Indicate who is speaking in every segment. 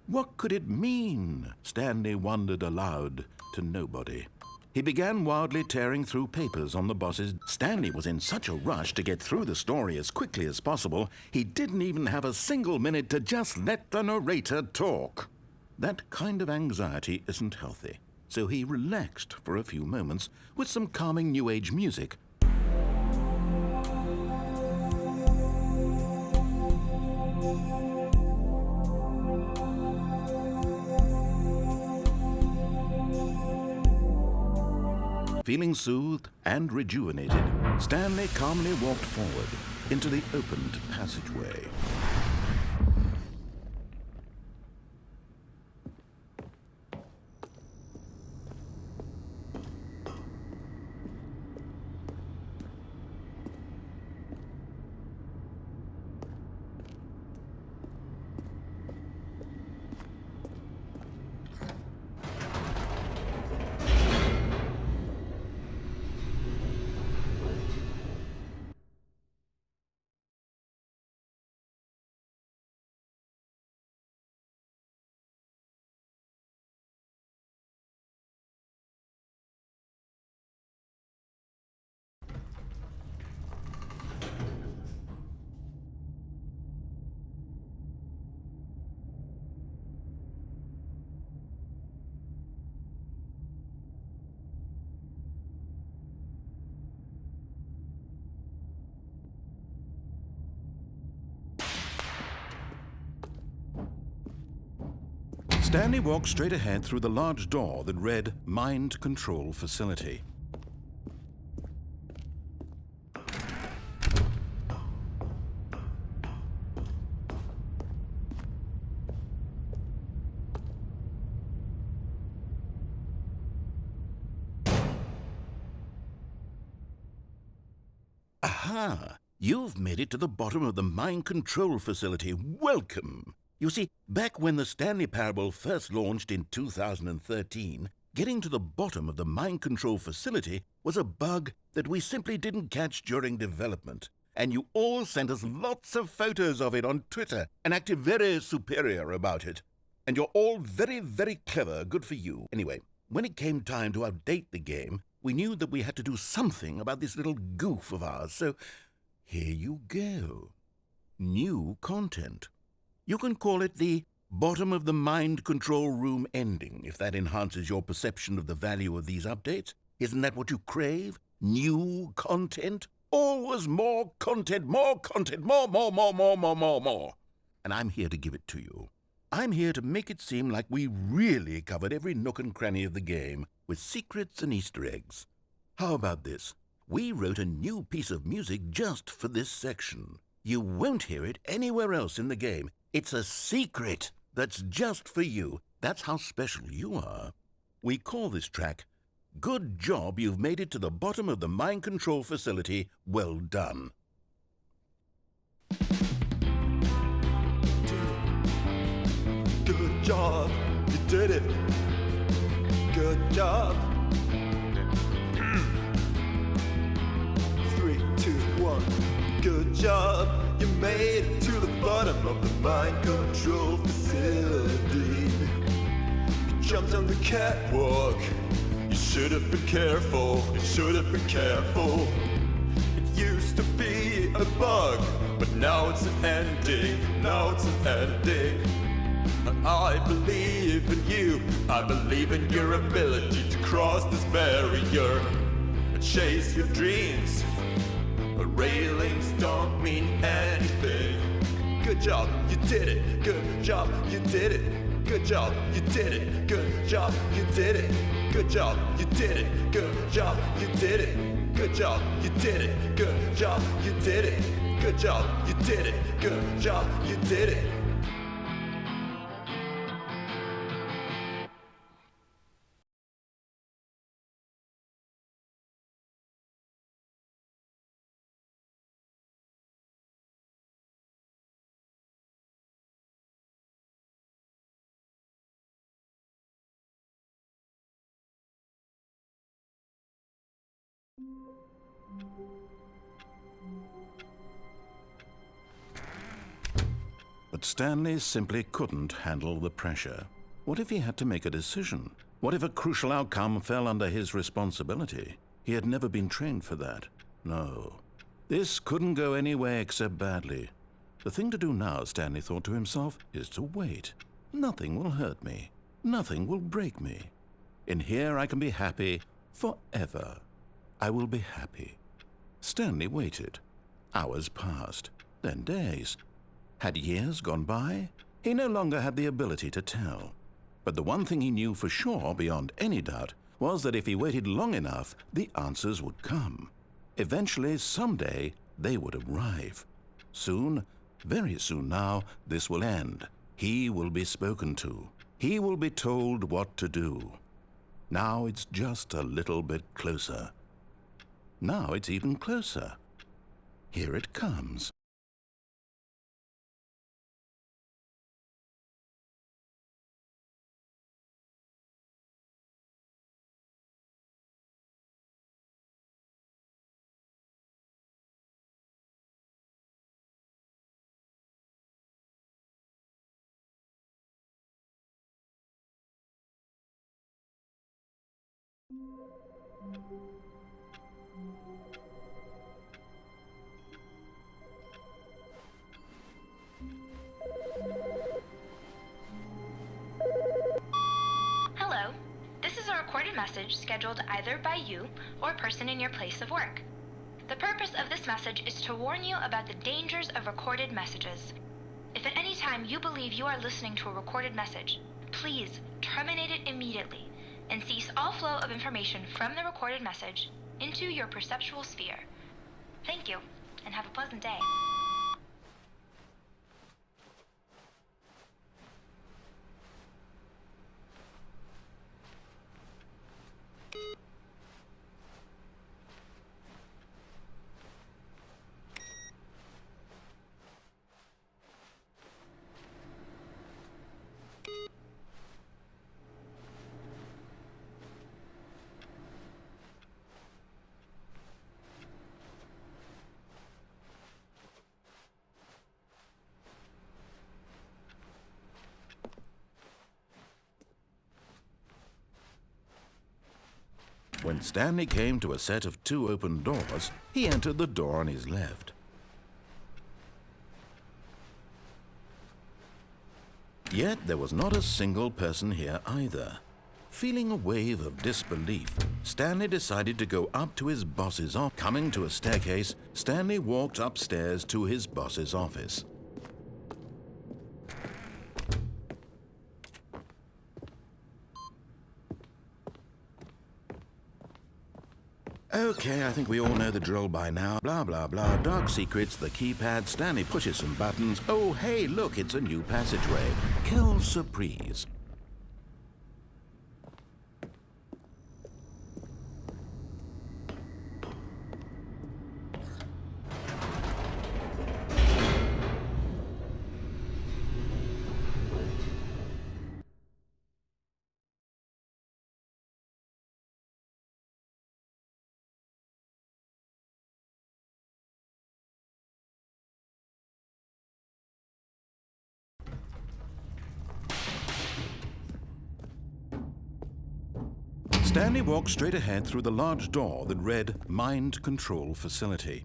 Speaker 1: What could it mean? Stanley wondered aloud to nobody. He began wildly tearing through papers on the boss's. Stanley was in such a rush to get through the story as quickly as possible, he didn't even have a single minute to just let the narrator talk. That kind of anxiety isn't healthy, so he relaxed for a few moments with some calming New Age music. Feeling soothed and rejuvenated, Stanley calmly walked forward into the opened passageway. Stanley walked straight ahead through the large door that read Mind Control Facility. Aha! You've made it to the bottom of the Mind Control Facility. Welcome! You see, back when the Stanley Parable first launched in 2013, getting to the bottom of the Mind Control Facility was a bug that we simply didn't catch during development. And you all sent us lots of photos of it on Twitter and acted very superior about it. And you're all very, very clever. Good for you. Anyway, when it came time to update the game, we knew that we had to do something about this little goof of ours. So here you go. New content. You can call it the bottom of the mind control room ending, if that enhances your perception of the value of these updates. Isn't that what you crave? New content? Always more content, more content, more. And I'm here to give it to you. I'm here to make it seem like we really covered every nook and cranny of the game with secrets and Easter eggs. How about this? We wrote a new piece of music just for this section. You won't hear it anywhere else in the game. It's a secret that's just for you. That's how special you are. We call this track, Good Job You've Made It to the Bottom of the Mind Control Facility. Well done.
Speaker 2: Good job, you did it. Good job. 3, 2, 1. Good job, you made it to the bottom of the mind control facility. You jumped on the catwalk. You should have been careful. You should have been careful. It used to be a bug, but now it's an ending. Now it's an ending. I believe in you. I believe in your ability to cross this barrier and chase your dreams. Railings don't mean anything. Good job, you did it. Good job, you did it. Good job, you did it. Good job, you did it. Good job, you did it. Good job, you did it. Good job, you did it. Good job, you did it. Good job, you did it. Good job, you did it.
Speaker 1: But Stanley simply couldn't handle the pressure. What if he had to make a decision? What if a crucial outcome fell under his responsibility? He had never been trained for that. No. This couldn't go any way except badly. The thing to do now, Stanley thought to himself, is to wait. Nothing will hurt me. Nothing will break me. In here I can be happy forever. I will be happy. Stanley waited. Hours passed, then days. Had years gone by? He no longer had the ability to tell. But the one thing he knew for sure, beyond any doubt, was that if he waited long enough, the answers would come. Eventually, someday, they would arrive. Soon, very soon now, this will end. He will be spoken to. He will be told what to do. Now it's just a little bit closer. Now it's even closer. Here it comes.
Speaker 3: Hello. This is a recorded message scheduled either by you or a person in your place of work. The purpose of this message is to warn you about the dangers of recorded messages. If at any time you believe you are listening to a recorded message, please terminate it immediately and cease all flow of information from the recorded message into your perceptual sphere. Thank you, and have a pleasant day.
Speaker 1: When Stanley came to a set of 2 open doors, he entered the door on his left. Yet there was not a single person here either. Feeling a wave of disbelief, Stanley decided to go up to his boss's office. Coming to a staircase, Stanley walked upstairs to his boss's office. Okay, I think we all know the drill by now. Blah, blah, blah. Dark secrets, the keypad. Stanley pushes some buttons. Oh, hey, look, it's a new passageway. Quelle surprise. Stanley walked straight ahead through the large door that read Mind Control Facility.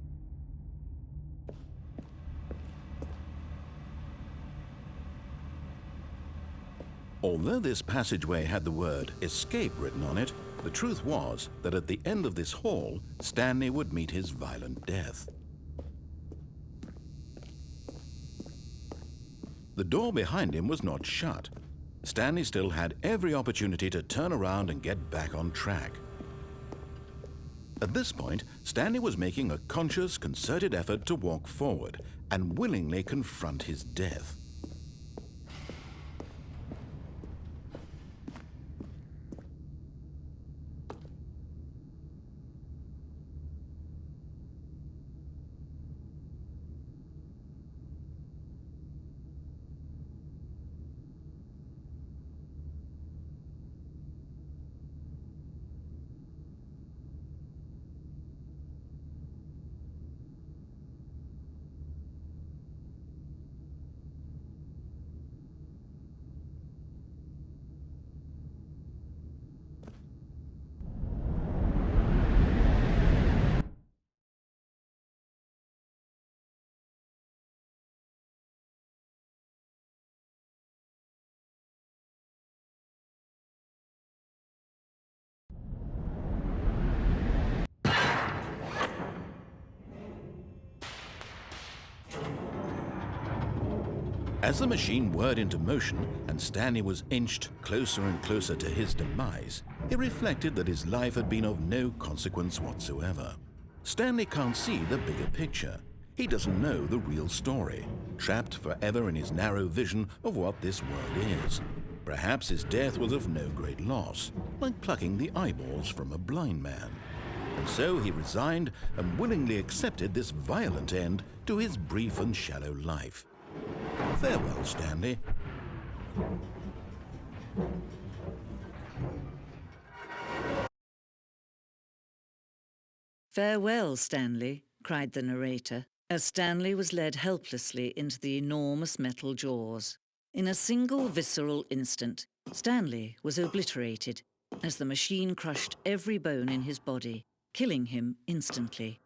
Speaker 1: Although this passageway had the word Escape written on it, the truth was that at the end of this hall, Stanley would meet his violent death. The door behind him was not shut. Stanley still had every opportunity to turn around and get back on track. At this point, Stanley was making a conscious, concerted effort to walk forward and willingly confront his death. As the machine whirred into motion and Stanley was inched closer and closer to his demise, he reflected that his life had been of no consequence whatsoever. Stanley can't see the bigger picture. He doesn't know the real story, trapped forever in his narrow vision of what this world is. Perhaps his death was of no great loss, like plucking the eyeballs from a blind man. And so he resigned and willingly accepted this violent end to his brief and shallow life. Farewell, Stanley.
Speaker 4: "Farewell, Stanley," cried the narrator, as Stanley was led helplessly into the enormous metal jaws. In a single visceral instant, Stanley was obliterated as the machine crushed every bone in his body, killing him instantly.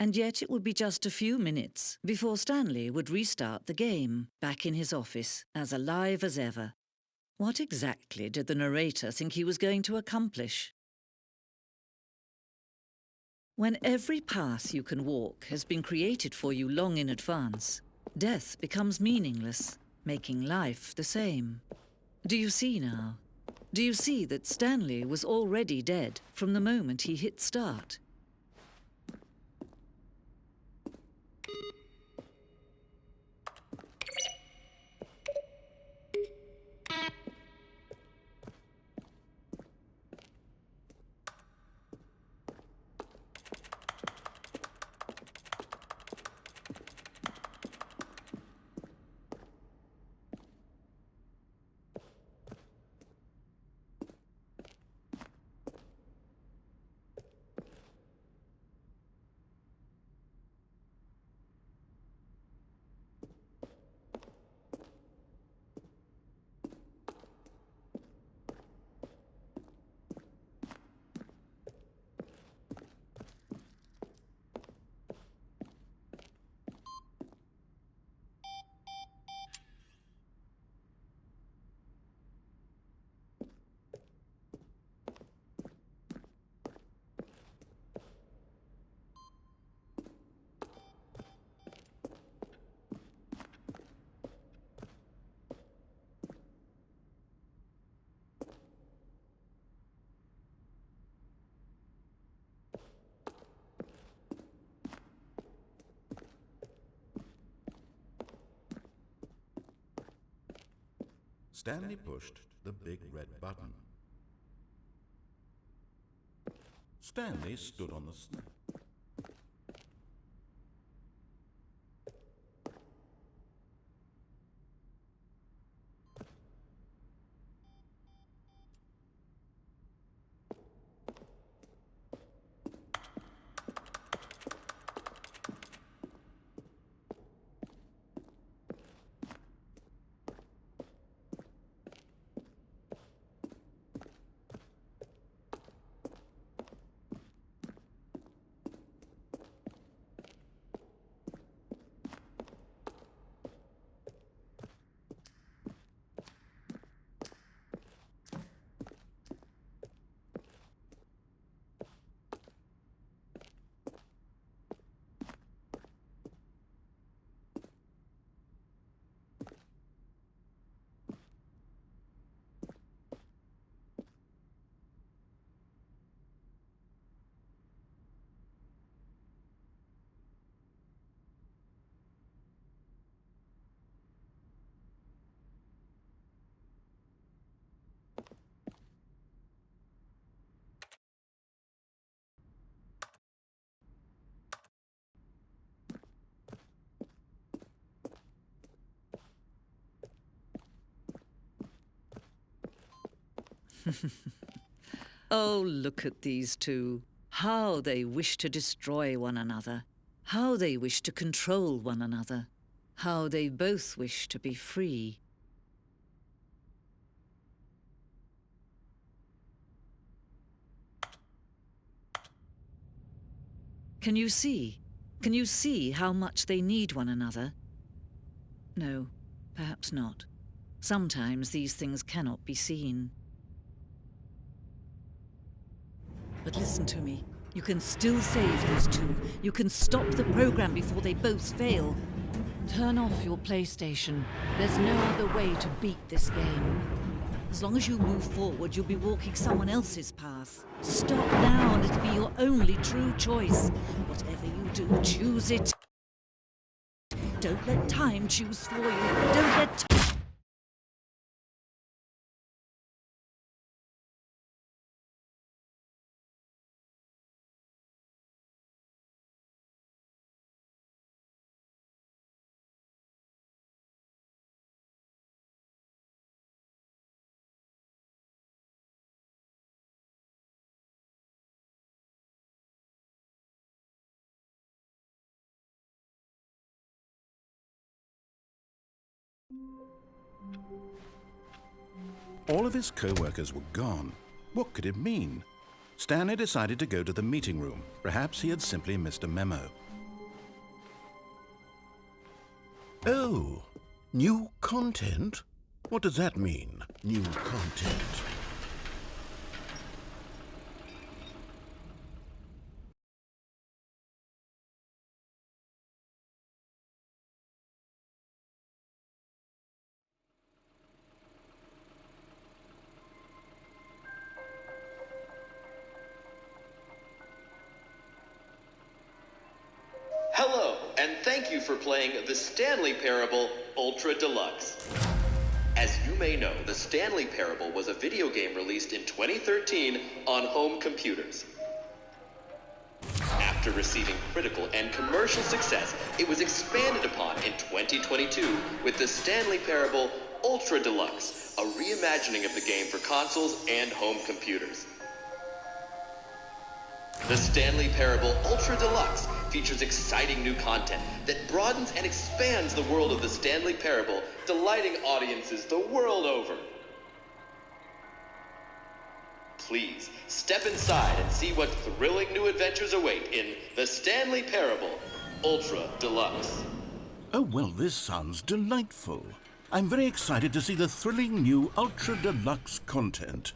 Speaker 4: And yet it would be just a few minutes before Stanley would restart the game, back in his office, as alive as ever. What exactly did the narrator think he was going to accomplish? When every path you can walk has been created for you long in advance, death becomes meaningless, making life the same. Do you see now? Do you see that Stanley was already dead from the moment he hit start?
Speaker 1: Stanley pushed the big red button. Stanley stood on the snap.
Speaker 4: Oh, look at these two. How they wish to destroy one another. How they wish to control one another. How they both wish to be free. Can you see? Can you see how much they need one another? No, perhaps not. Sometimes these things cannot be seen. But listen to me. You can still save these two. You can stop the program before they both fail. Turn off your PlayStation. There's no other way to beat this game. As long as you move forward, you'll be walking someone else's path. Stop now and it'll be your only true choice. Whatever you do, choose it. Don't let time choose for you. Don't let
Speaker 1: All of his co-workers were gone. What could it mean? Stanley decided to go to the meeting room. Perhaps he had simply missed a memo. Oh, new content? What does that mean, new content?
Speaker 5: Hello, and thank you for playing the Stanley Parable Ultra Deluxe. As you may know, the Stanley Parable was a video game released in 2013 on home computers. After receiving critical and commercial success, it was expanded upon in 2022 with the Stanley Parable Ultra Deluxe, a reimagining of the game for consoles and home computers. The Stanley Parable Ultra Deluxe features exciting new content that broadens and expands the world of the Stanley Parable, delighting audiences the world over. Please, step inside and see what thrilling new adventures await in the Stanley Parable Ultra Deluxe.
Speaker 1: Oh, well, this sounds delightful. I'm very excited to see the thrilling new Ultra Deluxe content.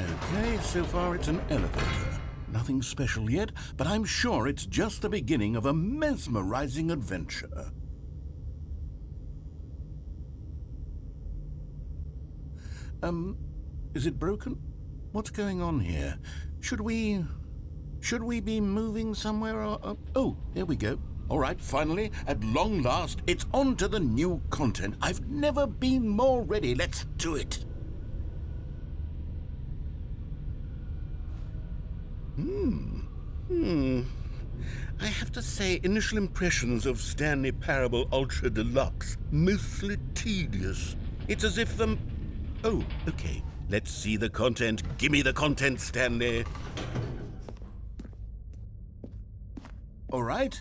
Speaker 1: Okay, so far it's an elevator. Nothing special yet, but I'm sure it's just the beginning of a mesmerizing adventure. Is it broken? What's going on here? Should we be moving somewhere or... Oh, here we go. All right, finally, at long last, it's on to the new content. I've never been more ready. Let's do it. I have to say, initial impressions of Stanley Parable Ultra Deluxe, mostly tedious. It's as if the... Oh, okay. Let's see the content. Give me the content, Stanley. All right,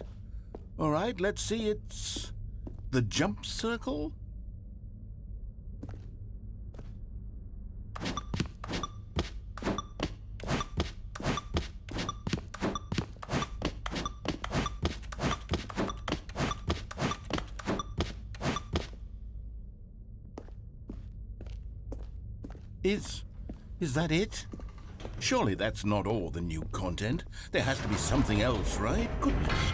Speaker 1: let's see. It's the jump circle. Is that it? Surely that's not all the new content. There has to be something else, right? Goodness.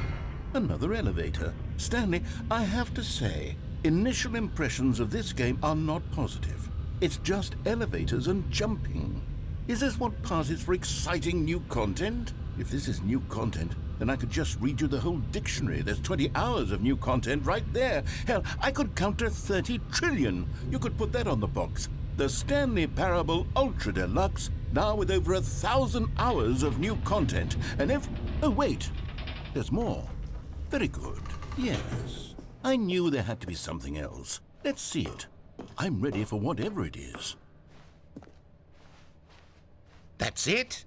Speaker 1: Another elevator. Stanley, I have to say, initial impressions of this game are not positive. It's just elevators and jumping. Is this what passes for exciting new content? If this is new content, then I could just read you the whole dictionary. There's 20 hours of new content right there. Hell, I could counter 30 trillion. You could put that on the box. The Stanley Parable Ultra Deluxe, now with over 1,000 hours of new content. And oh, wait. There's more. Very good. Yes. I knew there had to be something else. Let's see it. I'm ready for whatever it is. That's it?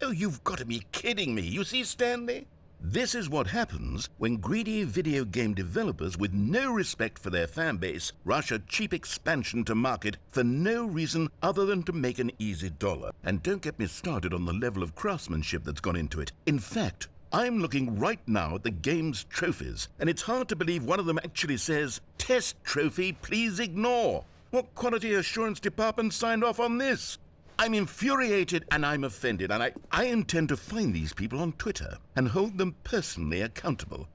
Speaker 1: Oh, you've got to be kidding me. You see, Stanley? This is what happens when greedy video game developers with no respect for their fan base rush a cheap expansion to market for no reason other than to make an easy dollar. And don't get me started on the level of craftsmanship that's gone into it. In fact, I'm looking right now at the game's trophies, and it's hard to believe one of them actually says, "Test trophy, please ignore." What quality assurance department signed off on this? I'm infuriated and I'm offended, and I intend to find these people on Twitter and hold them personally accountable.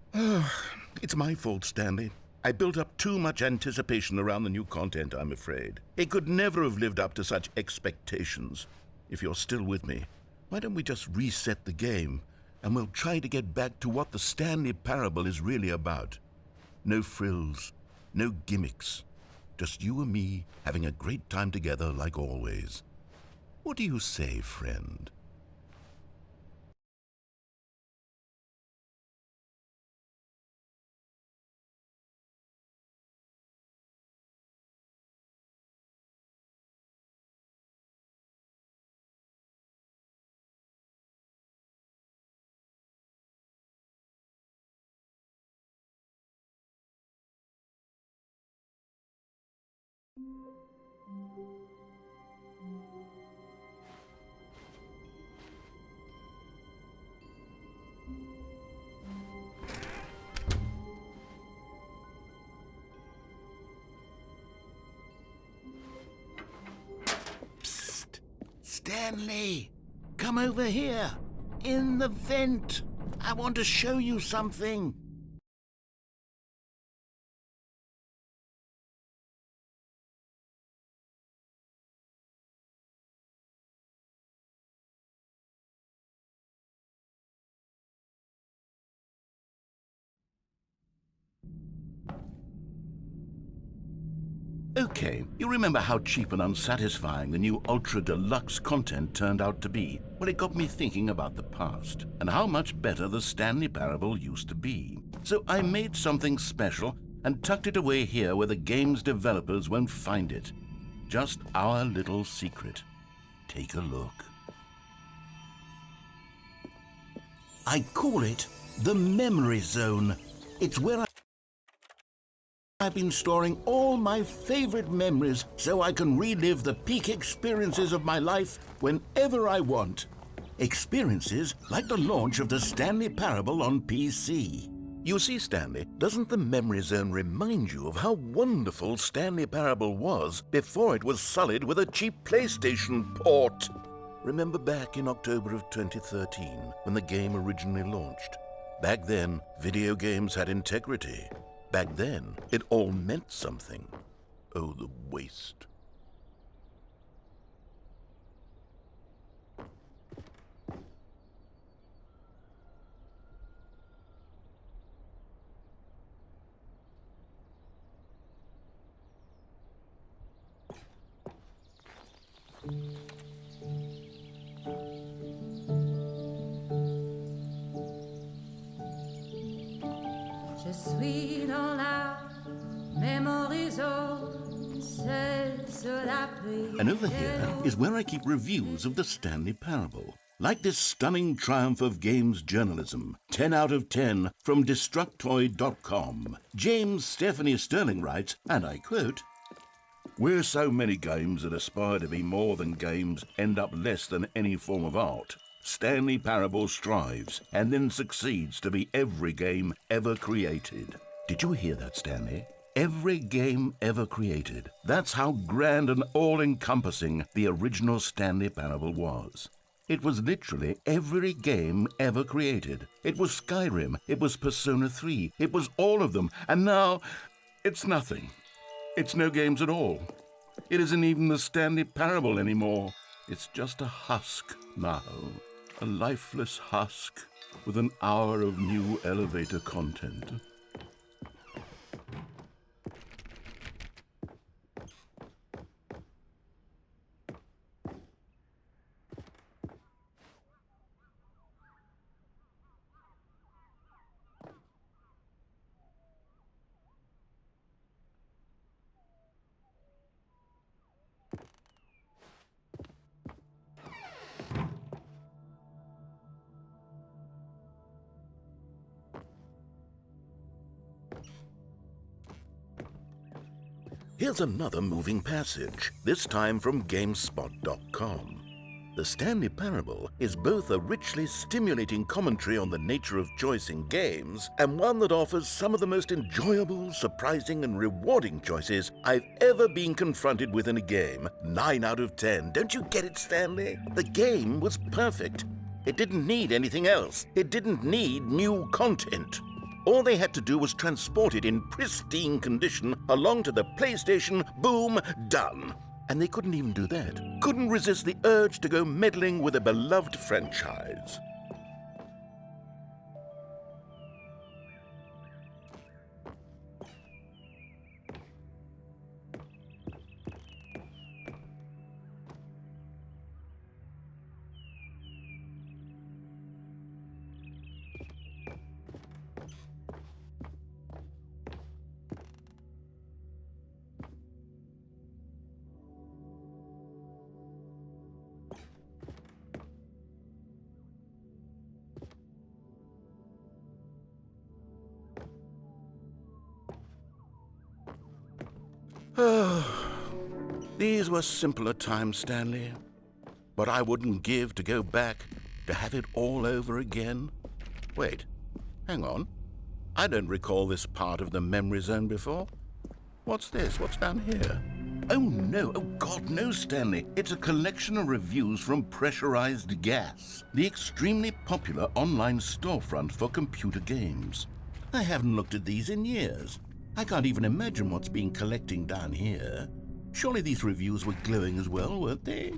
Speaker 1: It's my fault, Stanley. I built up too much anticipation around the new content, I'm afraid. It could never have lived up to such expectations. If you're still with me, why don't we just reset the game, and we'll try to get back to what the Stanley Parable is really about. No frills, no gimmicks. Just you and me having a great time together like always. What do you say, friend? Psst! Stanley! Come over here! In the vent! I want to show you something! Okay, you remember how cheap and unsatisfying the new Ultra Deluxe content turned out to be? Well, it got me thinking about the past and how much better the Stanley Parable used to be. So I made something special and tucked it away here where the game's developers won't find it. Just our little secret. Take a look. I call it the Memory Zone. It's where I've been storing all my favorite memories so I can relive the peak experiences of my life whenever I want. Experiences like the launch of the Stanley Parable on PC. You see, Stanley, doesn't the Memory Zone remind you of how wonderful Stanley Parable was before it was sullied with a cheap PlayStation port? Remember back in October of 2013 when the game originally launched? Back then, video games had integrity. Back then, it all meant something. Oh, the waste.
Speaker 6: Je suis dans la memory zone, c'est cela prie.
Speaker 1: And over here is where I keep reviews of the Stanley Parable. Like this stunning triumph of games journalism, 10 out of 10 from Destructoid.com. James Stephanie Sterling writes, and I quote, "Where so many games that aspire to be more than games end up less than any form of art, Stanley Parable strives and then succeeds to be every game ever created." Did you hear that, Stanley? Every game ever created. That's how grand and all-encompassing the original Stanley Parable was. It was literally every game ever created. It was Skyrim, it was Persona 3, it was all of them, and now it's nothing. It's no games at all. It isn't even the Stanley Parable anymore. It's just a husk now. A lifeless husk with an hour of new elevator content. Here's another moving passage, this time from GameSpot.com. The Stanley Parable is both a richly stimulating commentary on the nature of choice in games and one that offers some of the most enjoyable, surprising, and rewarding choices I've ever been confronted with in a game. 9 out of 10. Don't you get it, Stanley? The game was perfect. It didn't need anything else. It didn't need new content. All they had to do was transport it in pristine condition along to the PlayStation. Boom, done. And they couldn't even do that. Couldn't resist the urge to go meddling with a beloved franchise. These were simpler times, Stanley. But I wouldn't give to go back to have it all over again. Wait, hang on. I don't recall this part of the memory zone before. What's this? What's down here? Oh no, oh God, no, Stanley. It's a collection of reviews from Pressurized Gas, the extremely popular online storefront for computer games. I haven't looked at these in years. I can't even imagine what's been collecting down here. Surely these reviews were glowing as well, weren't they?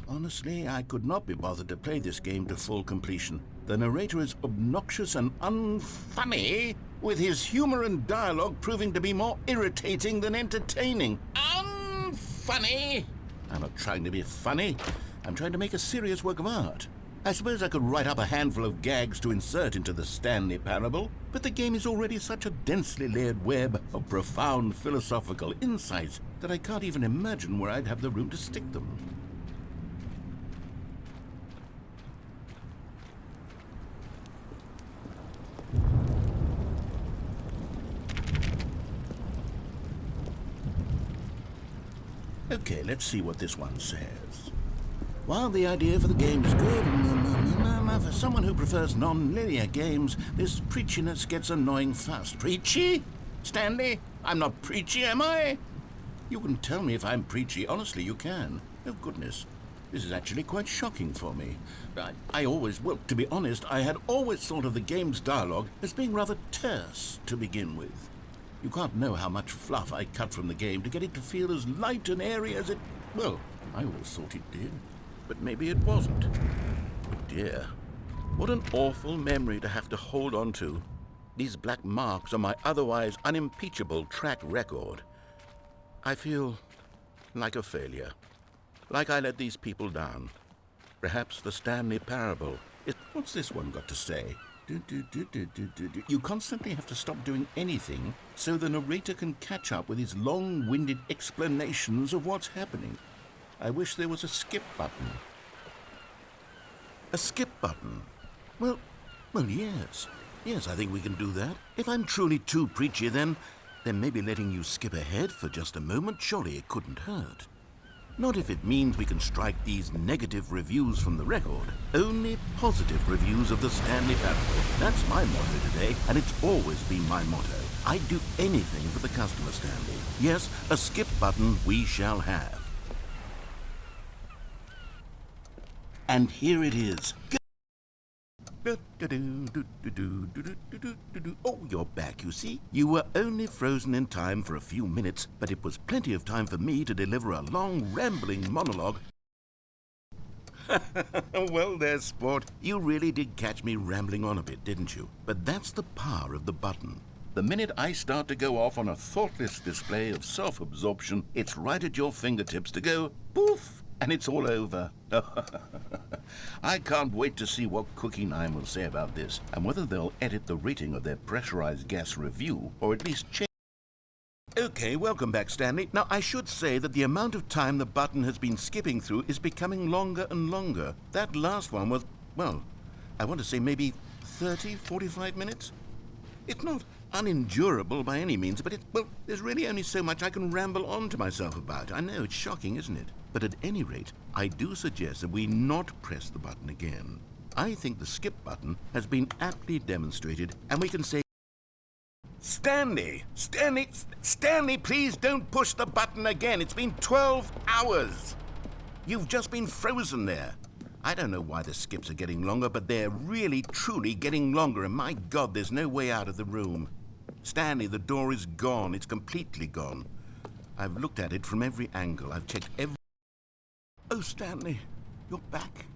Speaker 1: Honestly, I could not be bothered to play this game to full completion. The narrator is obnoxious and unfunny, with his humor and dialogue proving to be more irritating than entertaining. Unfunny! I'm not trying to be funny. I'm trying to make a serious work of art. I suppose I could write up a handful of gags to insert into the Stanley Parable, but the game is already such a densely layered web of profound philosophical insights that I can't even imagine where I'd have the room to stick them. Okay, let's see what this one says. While the idea for the game is good, for someone who prefers non-linear games, this preachiness gets annoying fast. Preachy? Stanley? I'm not preachy, am I? You can tell me if I'm preachy. Honestly, you can. Oh, goodness. This is actually quite shocking for me. Well, to be honest, I had always thought of the game's dialogue as being rather terse to begin with. You can't know how much fluff I cut from the game to get it to feel as light and airy as it... Well, I always thought it did. But maybe it wasn't. Oh dear. What an awful memory to have to hold on to. These black marks on my otherwise unimpeachable track record. I feel like a failure. Like I let these people down. Perhaps the Stanley Parable is... What's this one got to say? You constantly have to stop doing anything so the narrator can catch up with his long-winded explanations of what's happening. I wish there was a skip button. A skip button? Well, yes. Yes, I think we can do that. If I'm truly too preachy, then maybe letting you skip ahead for just a moment, surely it couldn't hurt. Not if it means we can strike these negative reviews from the record. Only positive reviews of the Stanley Parable. That's my motto today, and it's always been my motto. I'd do anything for the customer, Stanley. Yes, a skip button we shall have. And here it is. Oh, you're back, you see. You were only frozen in time for a few minutes, but it was plenty of time for me to deliver a long, rambling monologue. Well there, sport. You really did catch me rambling on a bit, didn't you? But that's the power of the button. The minute I start to go off on a thoughtless display of self-absorption, it's right at your fingertips to go poof, and it's all over. I can't wait to see what Cookie 9 will say about this, and whether they'll edit the rating of their Pressurized Gas review, or at least change. Okay, welcome back, Stanley. Now, I should say that the amount of time the button has been skipping through is becoming longer and longer. That last one was, well, I want to say maybe 30, 45 minutes? It's not unendurable by any means, but well, there's really only so much I can ramble on to myself about. I know, it's shocking, isn't it? But at any rate, I do suggest that we not press the button again. I think the skip button has been aptly demonstrated, and we can say, Stanley, please don't push the button again. It's been 12 hours. You've just been frozen there. I don't know why the skips are getting longer, but they're really, truly getting longer, and my God, there's no way out of the room. Stanley, the door is gone. It's completely gone. I've looked at it from every angle. I've checked every... Oh, Stanley, you're back.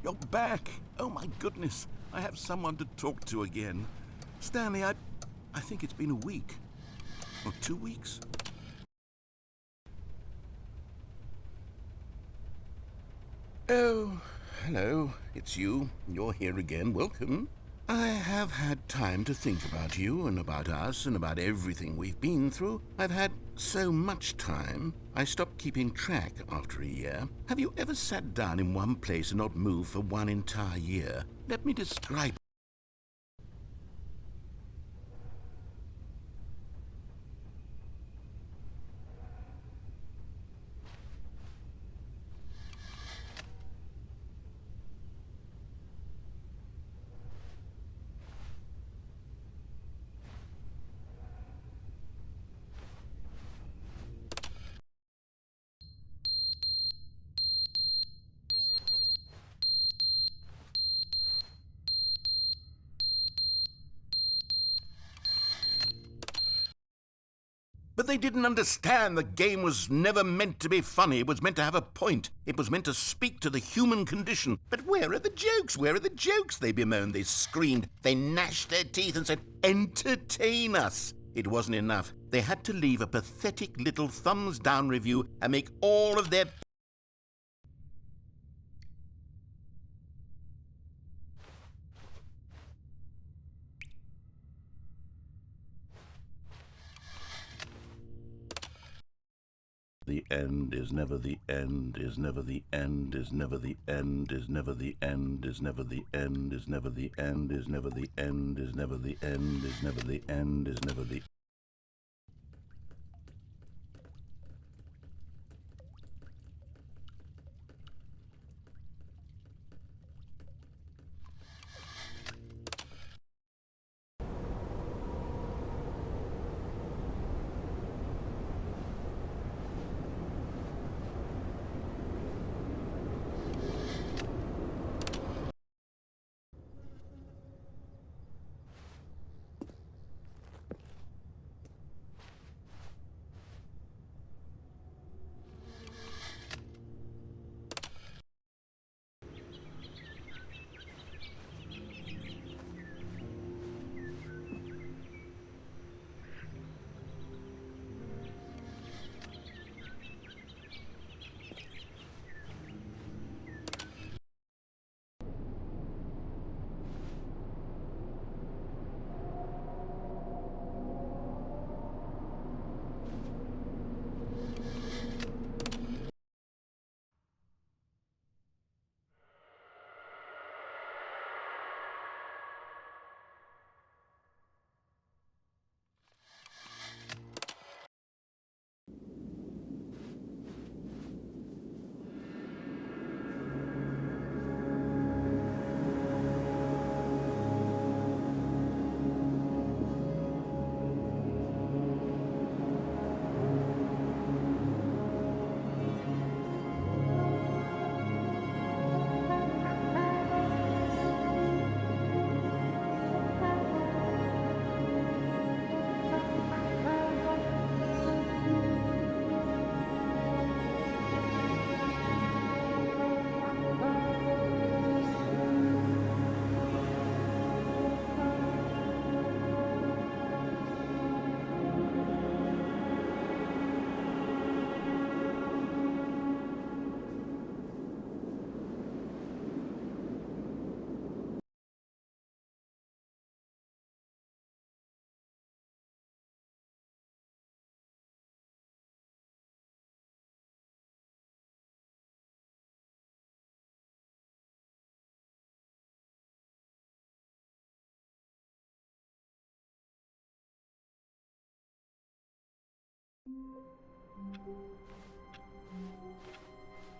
Speaker 1: You're back. Oh, my goodness. I have someone to talk to again. Stanley, I think it's been a week. Or 2 weeks. Oh, hello. It's you. You're here again. Welcome. I have had time to think about you and about us and about everything we've been through. I've had so much time. I stopped keeping track after a year. Have you ever sat down in one place and not moved for one entire year? Let me describe. But they didn't understand the game was never meant to be funny. It was meant to have a point. It was meant to speak to the human condition. But where are the jokes? Where are the jokes? They bemoaned, they screamed, they gnashed their teeth and said, entertain us. It wasn't enough. They had to leave a pathetic little thumbs-down review and make all of their... The end is never the end, is never the end, is never the end, is never the end, is never the end, is never the end, is never the end, is never the end, is never the end, is never the...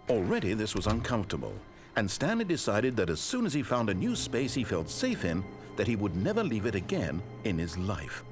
Speaker 1: Already this was uncomfortable, and Stanley decided that as soon as he found a new space he felt safe in, that he would never leave it again in his life.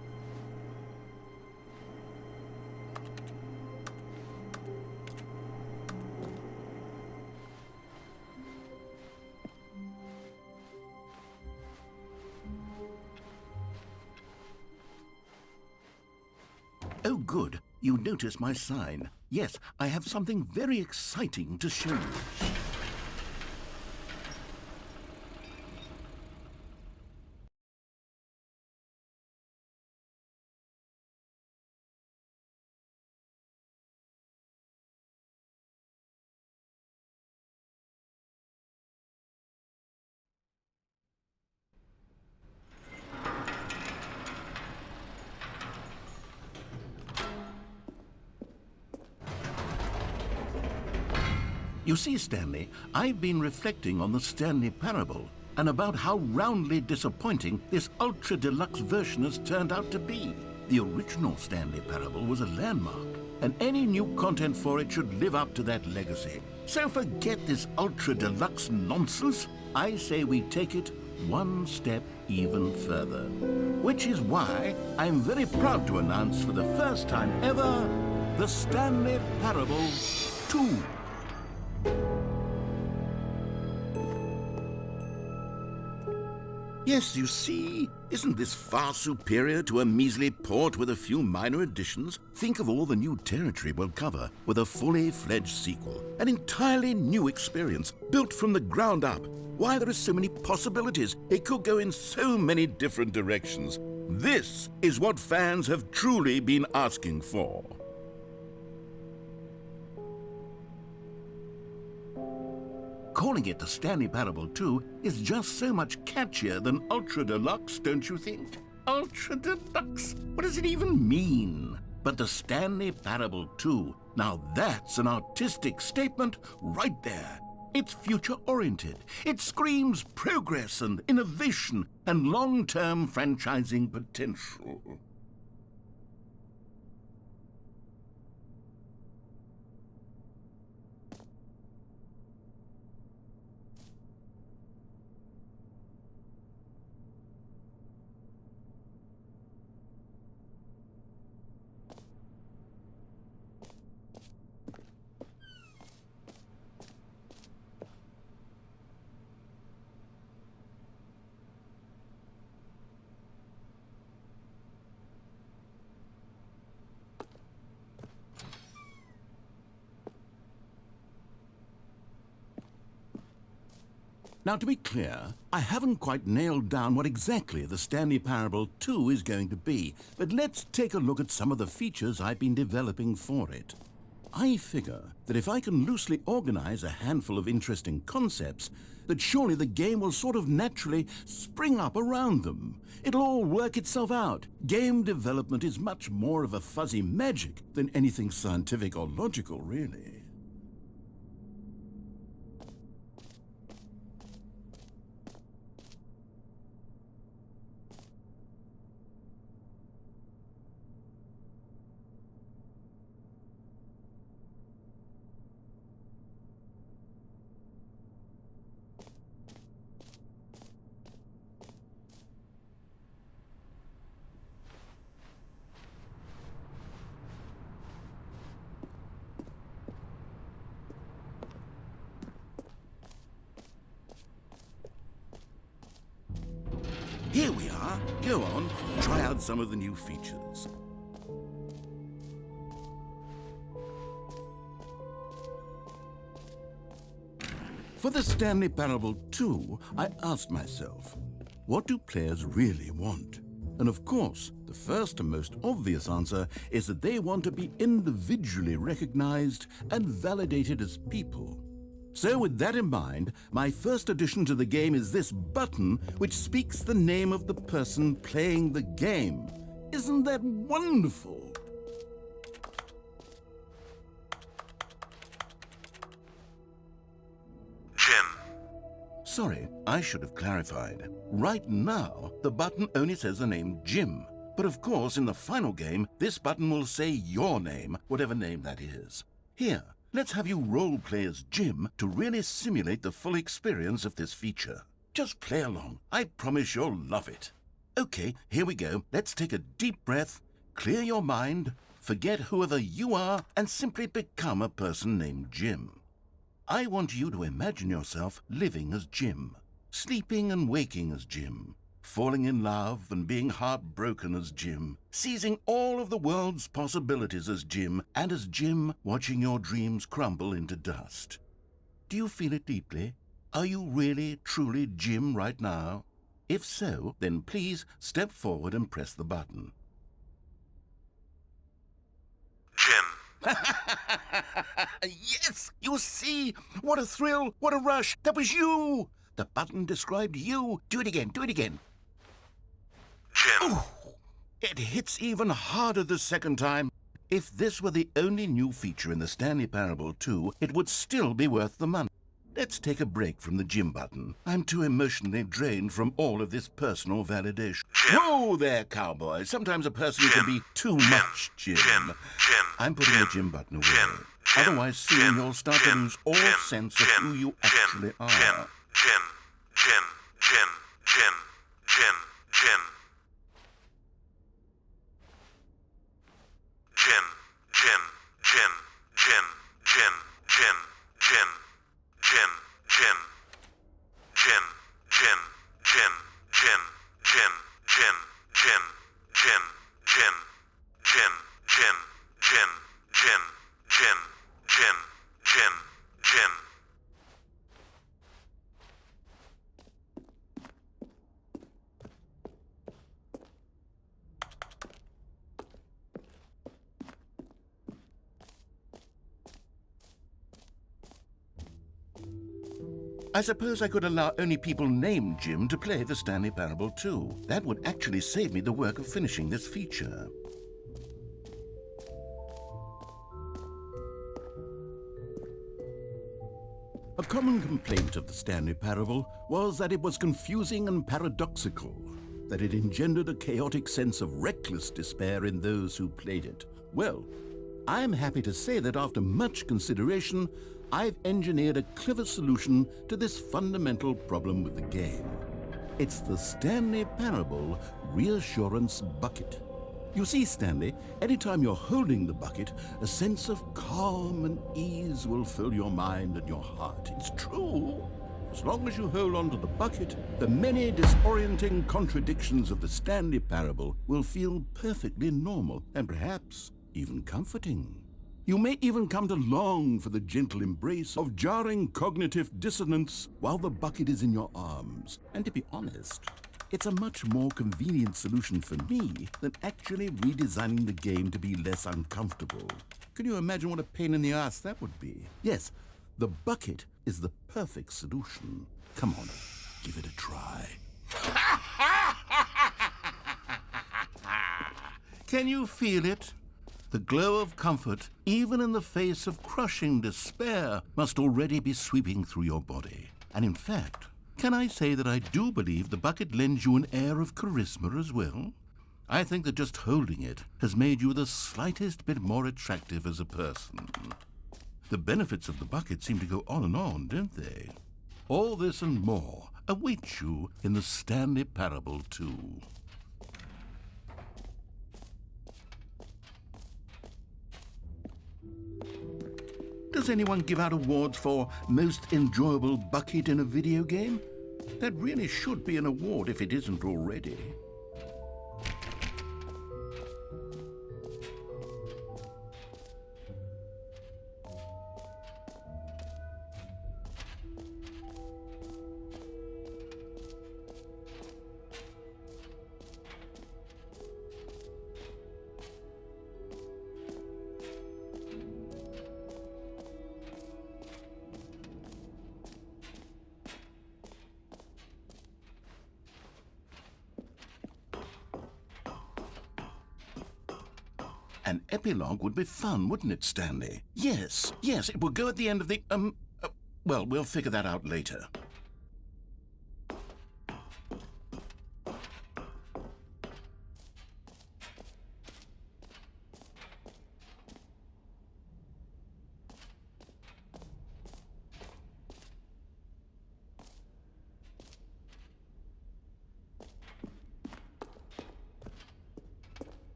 Speaker 1: Oh, good. You noticed my sign. Yes, I have something very exciting to show you. You see, Stanley, I've been reflecting on the Stanley Parable and about how roundly disappointing this ultra-deluxe version has turned out to be. The original Stanley Parable was a landmark, and any new content for it should live up to that legacy. So forget this ultra-deluxe nonsense. I say we take it one step even further. Which is why I'm very proud to announce for the first time ever, the Stanley Parable 2. Yes, you see, isn't this far superior to a measly port with a few minor additions? Think of all the new territory we'll cover with a fully fledged sequel. An entirely new experience, built from the ground up. Why, there are so many possibilities. It could go in so many different directions. This is what fans have truly been asking for. Calling it the Stanley Parable 2 is just so much catchier than Ultra Deluxe, don't you think? Ultra Deluxe? What does it even mean? But the Stanley Parable 2, now that's an artistic statement right there. It's future-oriented. It screams progress and innovation and long-term franchising potential. Now, to be clear, I haven't quite nailed down what exactly the Stanley Parable 2 is going to be, but let's take a look at some of the features I've been developing for it. I figure that if I can loosely organize a handful of interesting concepts, that surely the game will sort of naturally spring up around them. It'll all work itself out. Game development is much more of a fuzzy magic than anything scientific or logical, really. Here we are. Go on, try out some of the new features. For the Stanley Parable 2, I asked myself, what do players really want? And of course, the first and most obvious answer is that they want to be individually recognized and validated as people. So with that in mind, my first addition to the game is this button which speaks the name of the person playing the game. Isn't that wonderful?
Speaker 7: Jim.
Speaker 1: Sorry, I should have clarified. Right now, the button only says the name Jim. But of course, in the final game, this button will say your name, whatever name that is. Here, let's have you role-play as Jim to really simulate the full experience of this feature. Just play along. I promise you'll love it. Okay, here we go. Let's take a deep breath, clear your mind, forget whoever you are, and simply become a person named Jim. I want you to imagine yourself living as Jim, sleeping and waking as Jim, falling in love and being heartbroken as Jim, seizing all of the world's possibilities as Jim, and as Jim watching your dreams crumble into dust. Do you feel it deeply? Are you really, truly Jim right now? If so, then please step forward and press the button.
Speaker 2: Jim.
Speaker 1: Yes! You see? What a thrill! What a rush! That was you! The button described you. Do it again. Do it again.
Speaker 2: Jim.
Speaker 1: Ooh, it hits even harder the second time. If this were the only new feature in the Stanley Parable 2, it would still be worth the money. Let's take a break from the Jim button. I'm too emotionally drained from all of this personal validation.
Speaker 2: Jim.
Speaker 1: Whoa there, cowboy. Sometimes a person can be too much Jim.
Speaker 2: Jim.
Speaker 1: I'm putting the Jim button away.
Speaker 2: Jim.
Speaker 1: Otherwise, soon you'll start to lose all sense of who you actually are.
Speaker 2: Jim.
Speaker 1: I suppose I could allow only people named Jim to play the Stanley Parable 2. That would actually save me the work of finishing this feature. A common complaint of the Stanley Parable was that it was confusing and paradoxical, that it engendered a chaotic sense of reckless despair in those who played it. Well, I'm happy to say that after much consideration, I've engineered a clever solution to this fundamental problem with the game. It's the Stanley Parable Reassurance Bucket. You see, Stanley, anytime you're holding the bucket, a sense of calm and ease will fill your mind and your heart. It's true. As long as you hold on to the bucket, the many disorienting contradictions of the Stanley Parable will feel perfectly normal and perhaps even comforting. You may even come to long for the gentle embrace of jarring cognitive dissonance while the bucket is in your arms. And to be honest, it's a much more convenient solution for me than actually redesigning the game to be less uncomfortable. Can you imagine what a pain in the ass that would be? Yes, the bucket is the perfect solution. Come on, give it a try. Can you feel it? The glow of comfort, even in the face of crushing despair, must already be sweeping through your body. And in fact, can I say that I do believe the bucket lends you an air of charisma as well? I think that just holding it has made you the slightest bit more attractive as a person. The benefits of the bucket seem to go on and on, don't they? All this and more awaits you in the Stanley Parable 2. Does anyone give out awards for most enjoyable bucket in a video game? That really should be an award if it isn't already. An epilogue would be fun, wouldn't it, Stanley? Yes, it will go at the end of the, well, we'll figure that out later.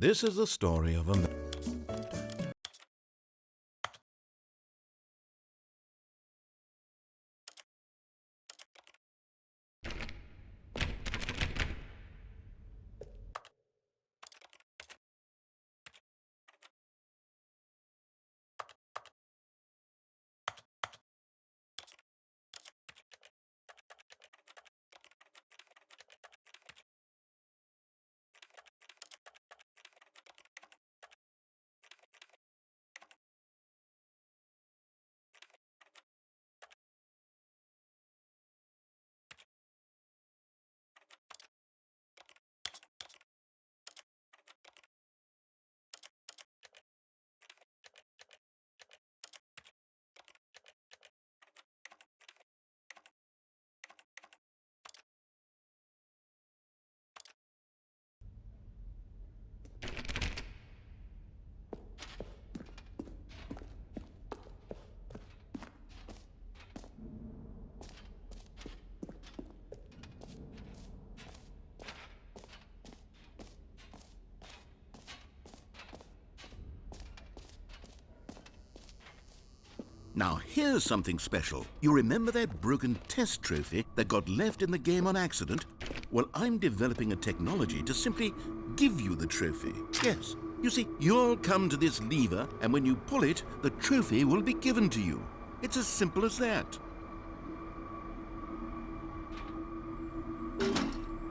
Speaker 1: This is the story of a... Now, here's something special. You remember that broken test trophy that got left in the game on accident? Well, I'm developing a technology to simply give you the trophy. Yes. You see, you'll come to this lever, and when you pull it, the trophy will be given to you. It's as simple as that.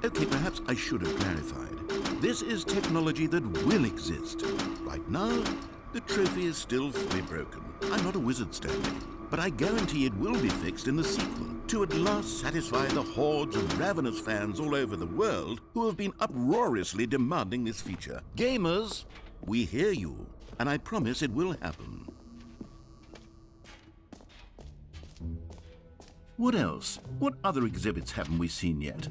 Speaker 1: Okay, perhaps I should have clarified. This is technology that will exist. Right now, the trophy is still fully broken. I'm not a wizard, Stanley, but I guarantee it will be fixed in the sequel to at last satisfy the hordes of ravenous fans all over the world who have been uproariously demanding this feature. Gamers, we hear you, and I promise it will happen. What else? What other exhibits haven't we seen yet?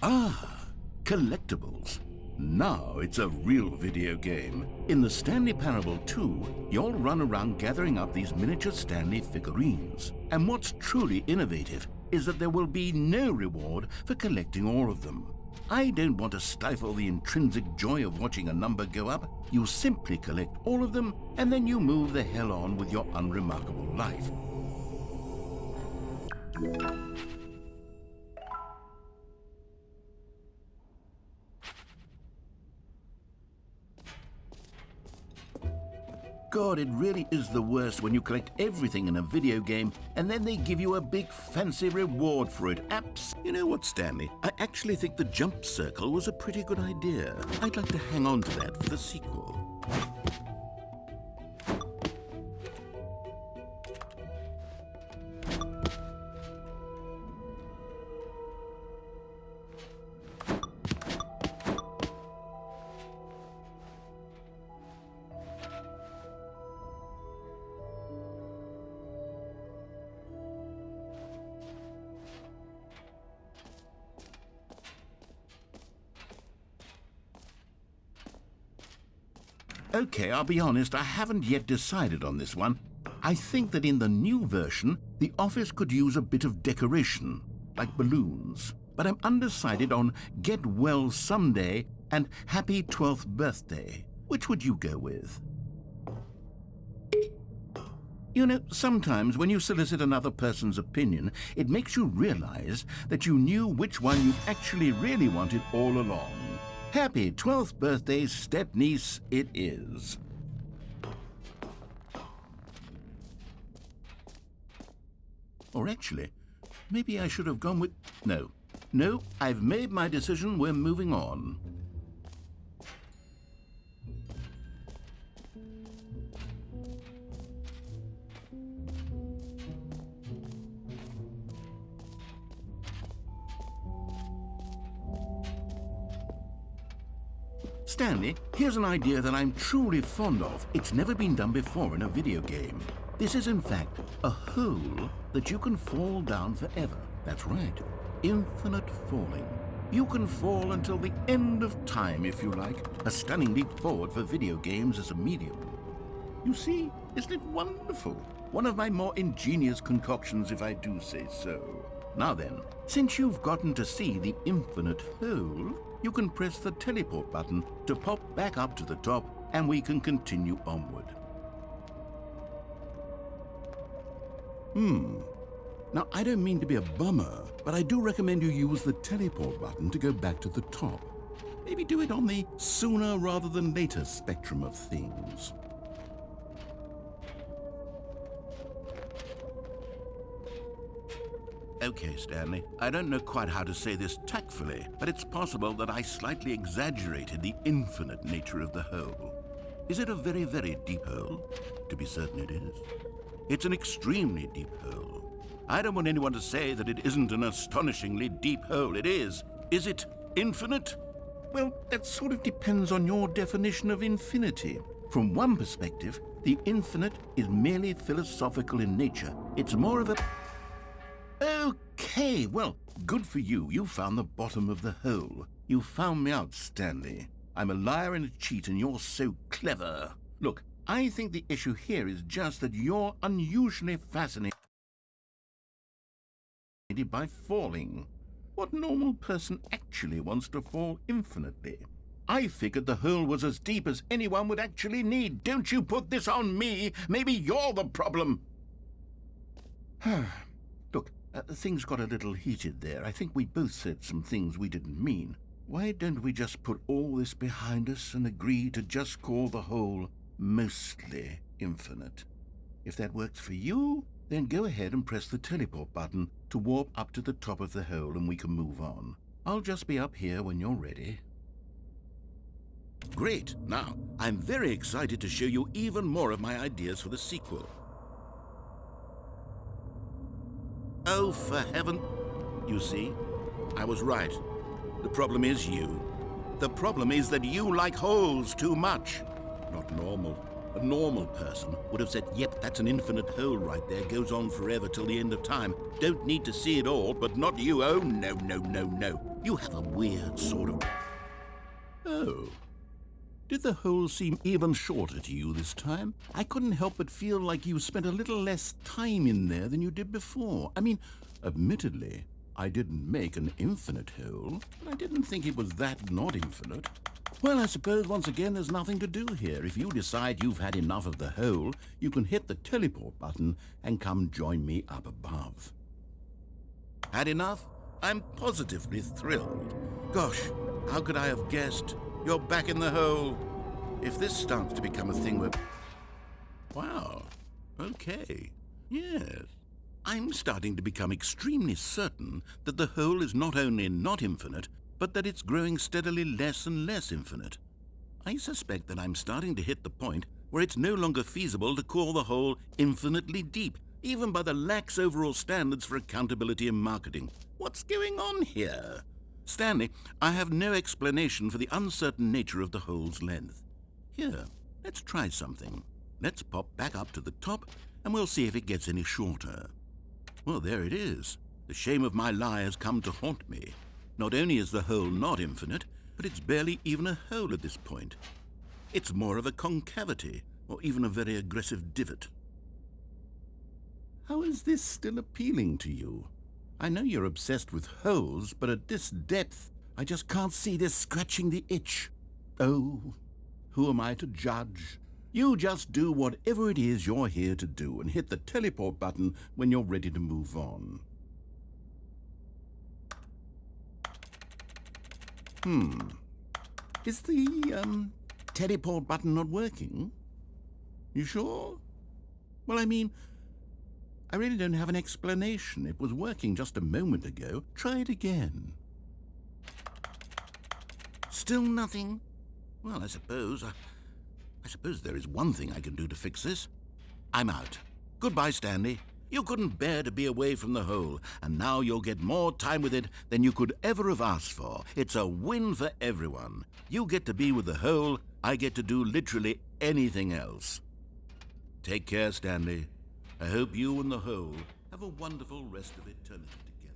Speaker 1: Ah, collectibles. Now it's a real video game. In the Stanley Parable 2, you'll run around gathering up these miniature Stanley figurines. And what's truly innovative is that there will be no reward for collecting all of them. I don't want to stifle the intrinsic joy of watching a number go up. You simply collect all of them, and then you move the hell on with your unremarkable life. God, it really is the worst when you collect everything in a video game and then they give you a big fancy reward for it. You know what, Stanley? I actually think the jump circle was a pretty good idea. I'd like to hang on to that for the sequel. Okay, I'll be honest, I haven't yet decided on this one. I think that in the new version, the office could use a bit of decoration, like balloons. But I'm undecided on Get Well Someday and Happy 12th Birthday. Which would you go with? You know, sometimes when you solicit another person's opinion, it makes you realize that you knew which one you actually really wanted all along. Happy 12th birthday, step-niece, it is. Or actually, maybe I should have gone with... No, I've made my decision, we're moving on. Stanley, here's an idea that I'm truly fond of. It's never been done before in a video game. This is, in fact, a hole that you can fall down forever. That's right, infinite falling. You can fall until the end of time, if you like. A stunning leap forward for video games as a medium. You see, isn't it wonderful? One of my more ingenious concoctions, if I do say so. Now then, since you've gotten to see the infinite hole, you can press the teleport button to pop back up to the top, and we can continue onward. Now, I don't mean to be a bummer, but I do recommend you use the teleport button to go back to the top. Maybe do it on the sooner rather than later spectrum of things. Okay, Stanley, I don't know quite how to say this tactfully, but it's possible that I slightly exaggerated the infinite nature of the hole. Is it a very, very deep hole? To be certain it is. It's an extremely deep hole. I don't want anyone to say that it isn't an astonishingly deep hole. It is. Is it infinite? Well, that sort of depends on your definition of infinity. From one perspective, the infinite is merely philosophical in nature. It's more of a... Okay, well, good for you. You found the bottom of the hole. You found me out, Stanley. I'm a liar and a cheat, and you're so clever. Look, I think the issue here is just that you're unusually fascinated by falling. What normal person actually wants to fall infinitely? I figured the hole was as deep as anyone would actually need. Don't you put this on me. Maybe you're the problem. Look, things got a little heated there. I think we both said some things we didn't mean. Why don't we just put all this behind us and agree to just call the hole mostly infinite? If that works for you, then go ahead and press the teleport button to warp up to the top of the hole and we can move on. I'll just be up here when you're ready. Great! Now, I'm very excited to show you even more of my ideas for the sequel. Oh, for heaven... You see, I was right. The problem is you. The problem is that you like holes too much. Not normal. A normal person would have said, yep, that's an infinite hole right there, goes on forever till the end of time. Don't need to see it all, but not you. Oh, no, no, no, no. You have a weird sort of... Oh. Did the hole seem even shorter to you this time? I couldn't help but feel like you spent a little less time in there than you did before. I mean, admittedly, I didn't make an infinite hole, but I didn't think it was that not infinite. Well, I suppose once again there's nothing to do here. If you decide you've had enough of the hole, you can hit the teleport button and come join me up above. Had enough? I'm positively thrilled. Gosh, how could I have guessed? You're back in the hole. If this starts to become a thing where... Wow. Okay. Yes. I'm starting to become extremely certain that the hole is not only not infinite, but that it's growing steadily less and less infinite. I suspect that I'm starting to hit the point where it's no longer feasible to call the hole infinitely deep, even by the lax overall standards for accountability and marketing. What's going on here? Stanley, I have no explanation for the uncertain nature of the hole's length. Here, let's try something. Let's pop back up to the top, and we'll see if it gets any shorter. Well, there it is. The shame of my lie has come to haunt me. Not only is the hole not infinite, but it's barely even a hole at this point. It's more of a concavity, or even a very aggressive divot. How is this still appealing to you? I know you're obsessed with holes, but at this depth, I just can't see this scratching the itch. Oh, who am I to judge? You just do whatever it is you're here to do and hit the teleport button when you're ready to move on. Is the, teleport button not working? You sure? Well, I mean, I really don't have an explanation. It was working just a moment ago. Try it again. Still nothing? Well, I suppose there is one thing I can do to fix this. I'm out. Goodbye, Stanley. You couldn't bear to be away from the hole, and now you'll get more time with it than you could ever have asked for. It's a win for everyone. You get to be with the hole, I get to do literally anything else. Take care, Stanley. I hope you and the hole have a wonderful rest of eternity together.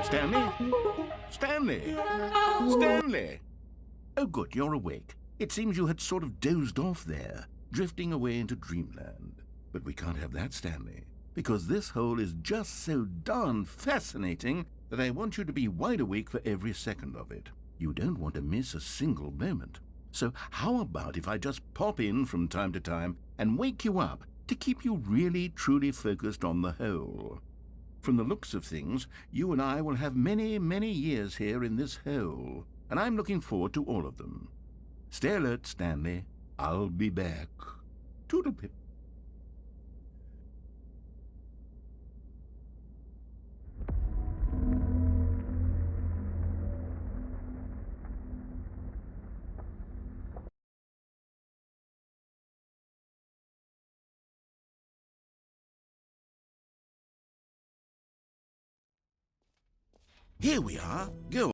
Speaker 1: Stanley? Stanley? Stanley! Oh, good, you're awake. It seems you had sort of dozed off there, drifting away into dreamland. But we can't have that, Stanley, because this hole is just so darn fascinating that I want you to be wide awake for every second of it. You don't want to miss a single moment. So how about if I just pop in from time to time and wake you up to keep you really, truly focused on the hole? From the looks of things, you and I will have many, many years here in this hole, and I'm looking forward to all of them. Stay alert, Stanley. I'll be back. Toodle-pip. Here we are. Go